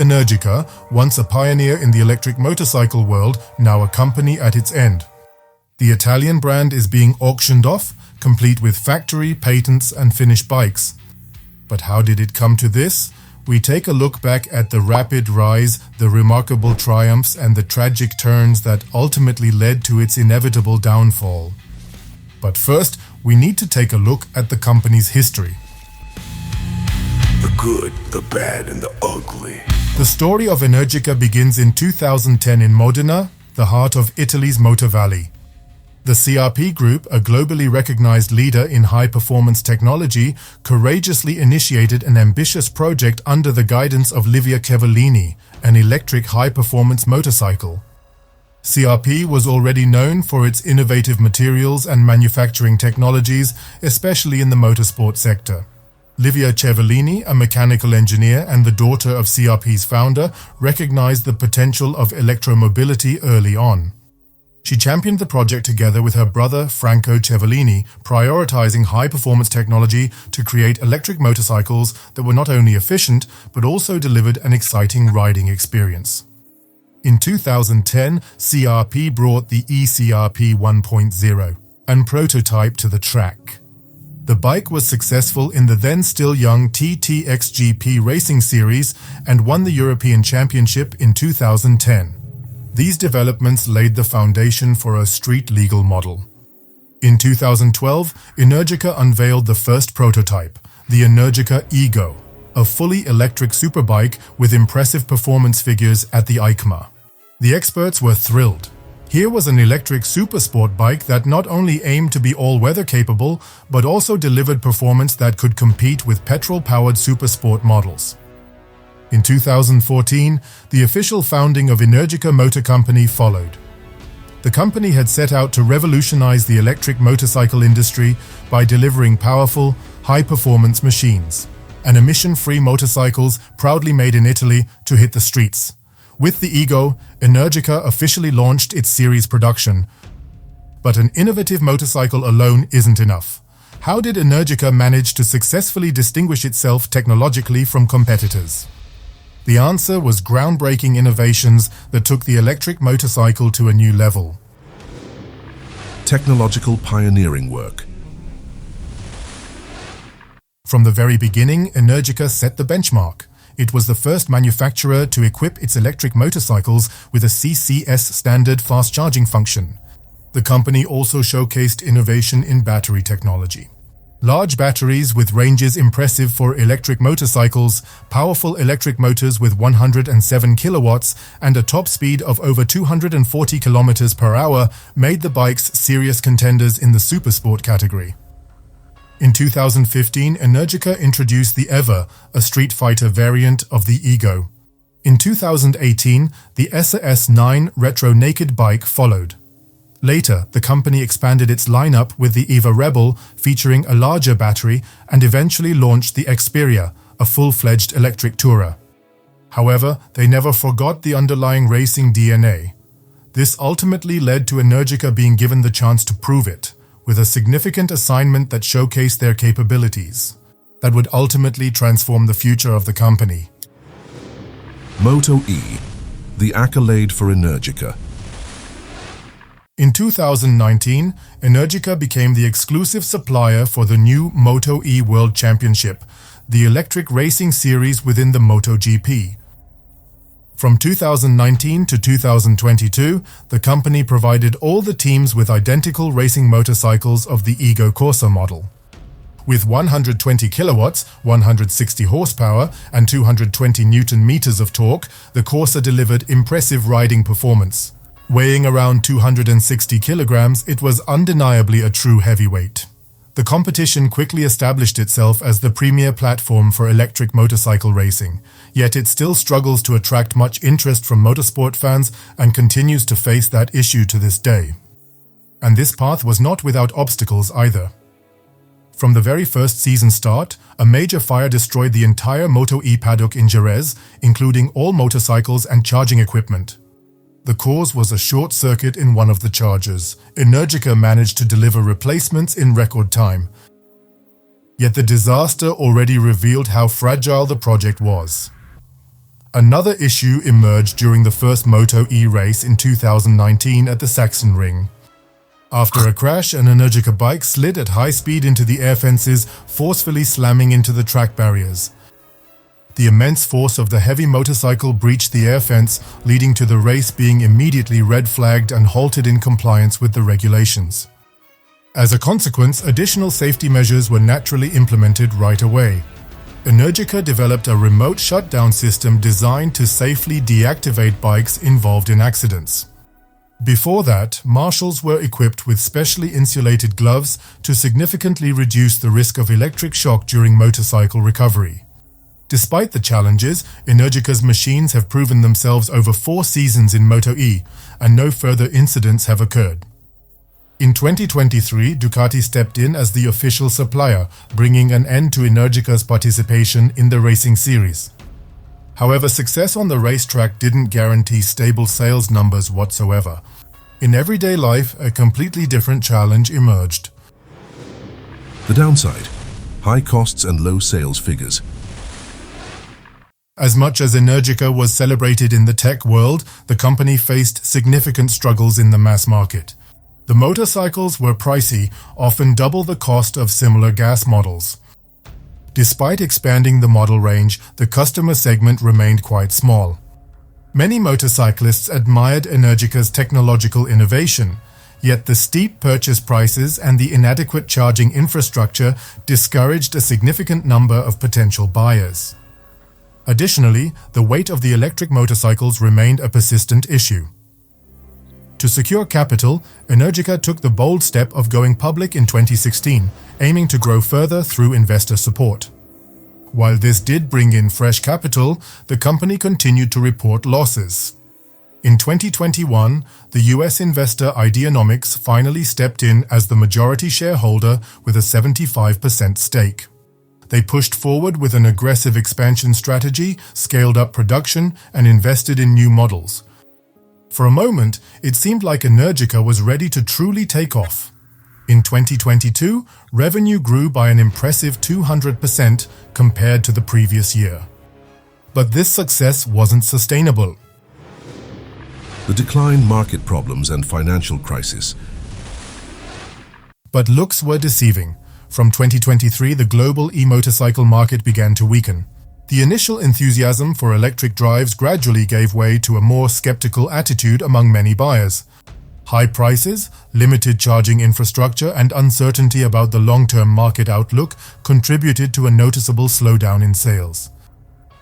Energica, once a pioneer in the electric motorcycle world, now a company at its end. The Italian brand is being auctioned off, complete with factory, patents and finished bikes. But how did it come to this? We take a look back at the rapid rise, the remarkable triumphs and the tragic turns that ultimately led to its inevitable downfall. But first, we need to take a look at the company's history. The good, the bad and the ugly. The story of Energica begins in 2010 in Modena, the heart of Italy's Motor Valley. The CRP Group, a globally recognized leader in high-performance technology, courageously initiated an ambitious project under the guidance of Livia Cavallini, an electric high-performance motorcycle. CRP was already known for its innovative materials and manufacturing technologies, especially in the motorsport sector. Livia Cavallini, a mechanical engineer and the daughter of CRP's founder, recognized the potential of electromobility early on. She championed the project together with her brother Franco Cavallini, prioritizing high-performance technology to create electric motorcycles that were not only efficient, but also delivered an exciting riding experience. In 2010, CRP brought the eCRP 1.0, and prototype to the track. The bike was successful in the then still young TTXGP racing series and won the European Championship in 2010. These developments laid the foundation for a street-legal model. In 2012, Energica unveiled the first prototype, the Energica Ego, a fully electric superbike with impressive performance figures at the EICMA. The experts were thrilled. Here was an electric supersport bike that not only aimed to be all-weather capable, but also delivered performance that could compete with petrol-powered supersport models. In 2014, the official founding of Energica Motor Company followed. The company had set out to revolutionize the electric motorcycle industry by delivering powerful, high-performance machines and emission-free motorcycles proudly made in Italy to hit the streets. With the Ego, Energica officially launched its series production. But an innovative motorcycle alone isn't enough. How did Energica manage to successfully distinguish itself technologically from competitors? The answer was groundbreaking innovations that took the electric motorcycle to a new level. Technological pioneering work. From the very beginning, Energica set the benchmark. It was the first manufacturer to equip its electric motorcycles with a CCS standard fast charging function. The company also showcased innovation in battery technology. Large batteries with ranges impressive for electric motorcycles, powerful electric motors with 107 kilowatts, and a top speed of over 240 kilometers per hour made the bikes serious contenders in the supersport category. In 2015, Energica introduced the EVA, a street fighter variant of the Ego. In 2018, the SAS-9 retro naked bike followed. Later, the company expanded its lineup with the EVA Rebel, featuring a larger battery, and eventually launched the Xperia, a full-fledged electric tourer. However, they never forgot the underlying racing DNA. This ultimately led to Energica being given the chance to prove it, with a significant assignment that showcased their capabilities. That would ultimately transform the future of the company. MotoE, the accolade for Energica. In 2019, Energica became the exclusive supplier for the new MotoE World Championship, the electric racing series within the MotoGP. From 2019 to 2022, the company provided all the teams with identical racing motorcycles of the Ego Corsa model. With 120 kilowatts, 160 horsepower, and 220 Newton-meters of torque, the Corsa delivered impressive riding performance. Weighing around 260 kilograms, it was undeniably a true heavyweight. The competition quickly established itself as the premier platform for electric motorcycle racing, yet it still struggles to attract much interest from motorsport fans and continues to face that issue to this day. And this path was not without obstacles either. From the very first season start, a major fire destroyed the entire MotoE paddock in Jerez, including all motorcycles and charging equipment. The cause was a short circuit in one of the chargers. Energica managed to deliver replacements in record time. Yet the disaster already revealed how fragile the project was. Another issue emerged during the first MotoE race in 2019 at the Sachsenring. After a crash, an Energica bike slid at high speed into the air fences, forcefully slamming into the track barriers. The immense force of the heavy motorcycle breached the air fence, leading to the race being immediately red flagged and halted in compliance with the regulations. As a consequence, additional safety measures were naturally implemented right away. Energica developed a remote shutdown system designed to safely deactivate bikes involved in accidents. Before that, marshals were equipped with specially insulated gloves to significantly reduce the risk of electric shock during motorcycle recovery. Despite the challenges, Energica's machines have proven themselves over 4 seasons in MotoE, and no further incidents have occurred. In 2023, Ducati stepped in as the official supplier, bringing an end to Energica's participation in the racing series. However, success on the racetrack didn't guarantee stable sales numbers whatsoever. In everyday life, a completely different challenge emerged. The downside: high costs and low sales figures. As much as Energica was celebrated in the tech world, the company faced significant struggles in the mass market. The motorcycles were pricey, often double the cost of similar gas models. Despite expanding the model range, the customer segment remained quite small. Many motorcyclists admired Energica's technological innovation, yet the steep purchase prices and the inadequate charging infrastructure discouraged a significant number of potential buyers. Additionally, the weight of the electric motorcycles remained a persistent issue. To secure capital, Energica took the bold step of going public in 2016, aiming to grow further through investor support. While this did bring in fresh capital, the company continued to report losses. In 2021, the US investor Ideanomics finally stepped in as the majority shareholder with a 75% stake. They pushed forward with an aggressive expansion strategy, scaled up production, and invested in new models. For a moment, it seemed like Energica was ready to truly take off. In 2022, revenue grew by an impressive 200% compared to the previous year. But this success wasn't sustainable. The decline, market problems, and financial crisis. But looks were deceiving. From 2023, the global e-motorcycle market began to weaken. The initial enthusiasm for electric drives gradually gave way to a more skeptical attitude among many buyers. High prices, limited charging infrastructure, and uncertainty about the long-term market outlook contributed to a noticeable slowdown in sales.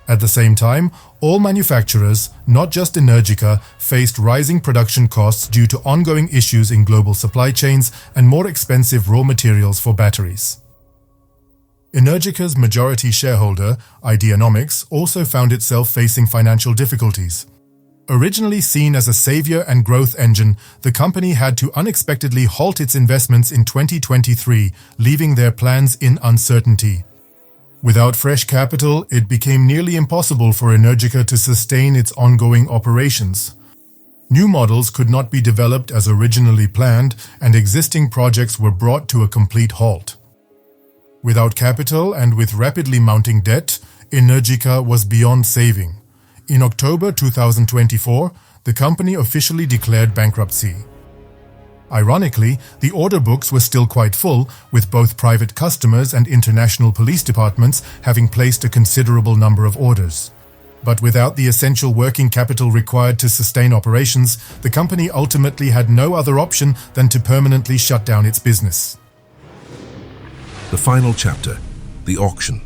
At the same time, all manufacturers, not just Energica, faced rising production costs due to ongoing issues in global supply chains and more expensive raw materials for batteries. Energica's majority shareholder, Ideanomics, also found itself facing financial difficulties. Originally seen as a savior and growth engine, the company had to unexpectedly halt its investments in 2023, leaving their plans in uncertainty. Without fresh capital, it became nearly impossible for Energica to sustain its ongoing operations. New models could not be developed as originally planned, and existing projects were brought to a complete halt. Without capital and with rapidly mounting debt, Energica was beyond saving. In October 2024, the company officially declared bankruptcy. Ironically, the order books were still quite full, with both private customers and international police departments having placed a considerable number of orders. But without the essential working capital required to sustain operations, the company ultimately had no other option than to permanently shut down its business. The final chapter: the auction.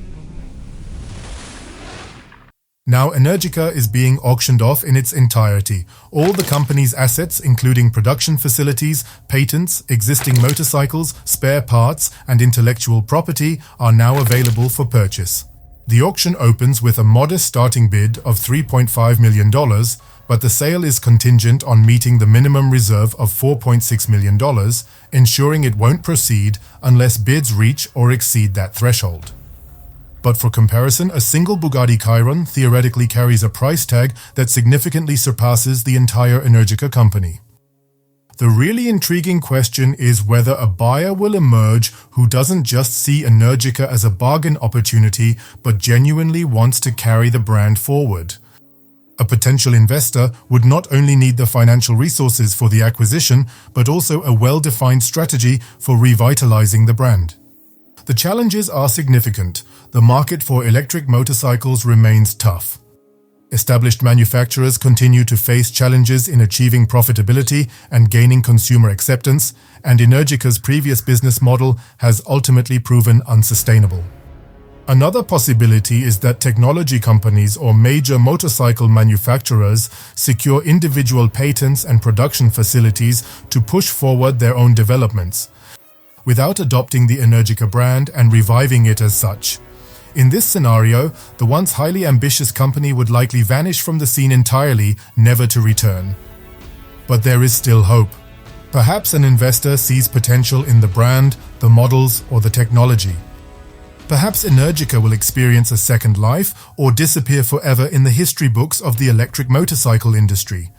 Now Energica is being auctioned off in its entirety. All the company's assets, including production facilities, patents, existing motorcycles, spare parts, and intellectual property, are now available for purchase. The auction opens with a modest starting bid of $3.5 million, but the sale is contingent on meeting the minimum reserve of $4.6 million, ensuring it won't proceed unless bids reach or exceed that threshold. But for comparison, a single Bugatti Chiron theoretically carries a price tag that significantly surpasses the entire Energica company. The really intriguing question is whether a buyer will emerge who doesn't just see Energica as a bargain opportunity, but genuinely wants to carry the brand forward. A potential investor would not only need the financial resources for the acquisition, but also a well-defined strategy for revitalizing the brand. The challenges are significant. The market for electric motorcycles remains tough. Established manufacturers continue to face challenges in achieving profitability and gaining consumer acceptance, and Energica's previous business model has ultimately proven unsustainable. Another possibility is that technology companies or major motorcycle manufacturers secure individual patents and production facilities to push forward their own developments, without adopting the Energica brand and reviving it as such. In this scenario, the once highly ambitious company would likely vanish from the scene entirely, never to return. But there is still hope. Perhaps an investor sees potential in the brand, the models, or the technology. Perhaps Energica will experience a second life or disappear forever in the history books of the electric motorcycle industry.